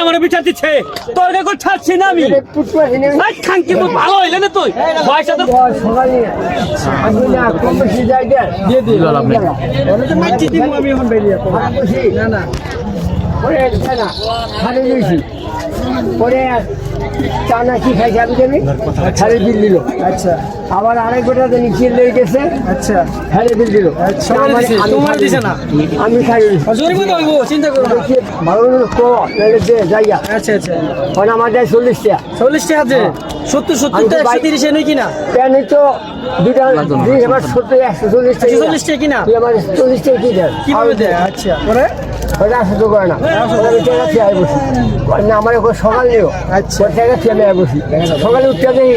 আমার বিচার দিচ্ছে তোর দেখো ছাড়ছি না আমি খানকি ভালো হইলে না তুই পয়সা তো দিয়ে দিল আপনি মাইটি দিব আমি এখন বেরিয়ে না না পরে না হারে দিয়েছি পরে চানা কি খাইছে আমি দেবি হারে বিল দিল আচ্ছা আবার আড়াই গোটা নিচে লেগে গেছে আচ্ছা হারে বিল দিল তোমার দিছে না আমি খাই জরিমানা হইব চিন্তা করো না ভালো তো দে জায়গা আচ্ছা আচ্ছা মানে আমার দেয় 40 টাকা 40 টাকা আছে 70 টা 130 এ নেই কিনা কেন তো দুটা দুই আমার 70 140 টাকা 40 টাকা কিনা তুই আমার 40 টাকা কি দেয় কিভাবে দেয় আচ্ছা পরে ওটা আসতে করে না ওটা টাকা খেয়ে বসি না আমার এখন সকাল নেও আচ্ছা টাকা খেয়ে বসি সকালে উঠতে দেই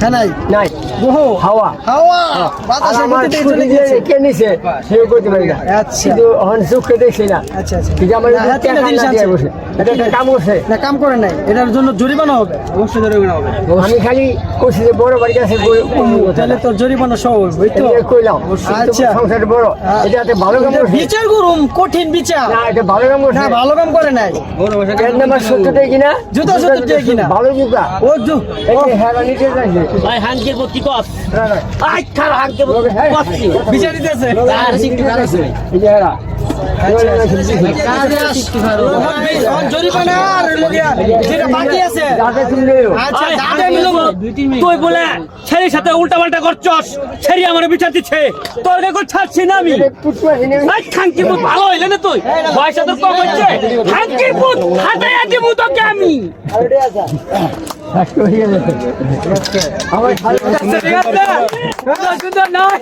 হ্যাঁ নাই নাই ওহো হাওয়া হাওয়া আর বাতাসের আমার মধ্যে দিয়ে চলে ছুটি দিয়ে গেছে কে নিছে সেও করতে পারি না আচ্ছা। কিন্তু এখন সুখে দেখছি না আচ্ছা আচ্ছা ঠিক আমার না, হ্যাঁ, টাকা তিনটা জিনিস না আছে। দিয়ে বসে এটা একটা কাম করছে না কাম করে নাই এটার জন্য জরিমানা হবে অবশ্যই জরিমানা হবে আমি খালি করছি যে বড় বাড়ি আছে তাহলে তোর জরিমানা সহ হবে তো কইলাম আচ্ছা। সংসার বড় এটাতে ভালো কাম করছে বিচার করুম কঠিন বিচার না এটা ভালো কাম করছে না ভালো কাম করে নাই এর নাম্বার 70 টাকা কিনা জুতা 70 টাকা কিনা। ভালো জুতা ও জু এই যে হেরা নিতে যাচ্ছে ভাই হানকির প্রতি কস না না আই খার হানকির প্রতি কসছি বিচার দিতেছে আর সিক্তি খারাপ এই যে হেরা জরিমানা আর লগিয়া যেটা বাকি আছে যাতে তুমি আচ্ছা আয়, দাদা হাঙ্কি মিলবো তুই বলে ছেলের সাথে উল্টা পাল্টা করছস ছেড়ি আমার বিচার দিচ্ছে তোর দেখো ছাড়ছি না আমি পুটু আসেনি খানকি ভালো হইলে না তুই পয়সা তোর কম হচ্ছে খানকির পুত হাতায় দিব তোকে আমি আমার ঠিক আছে? সুন্দর নয়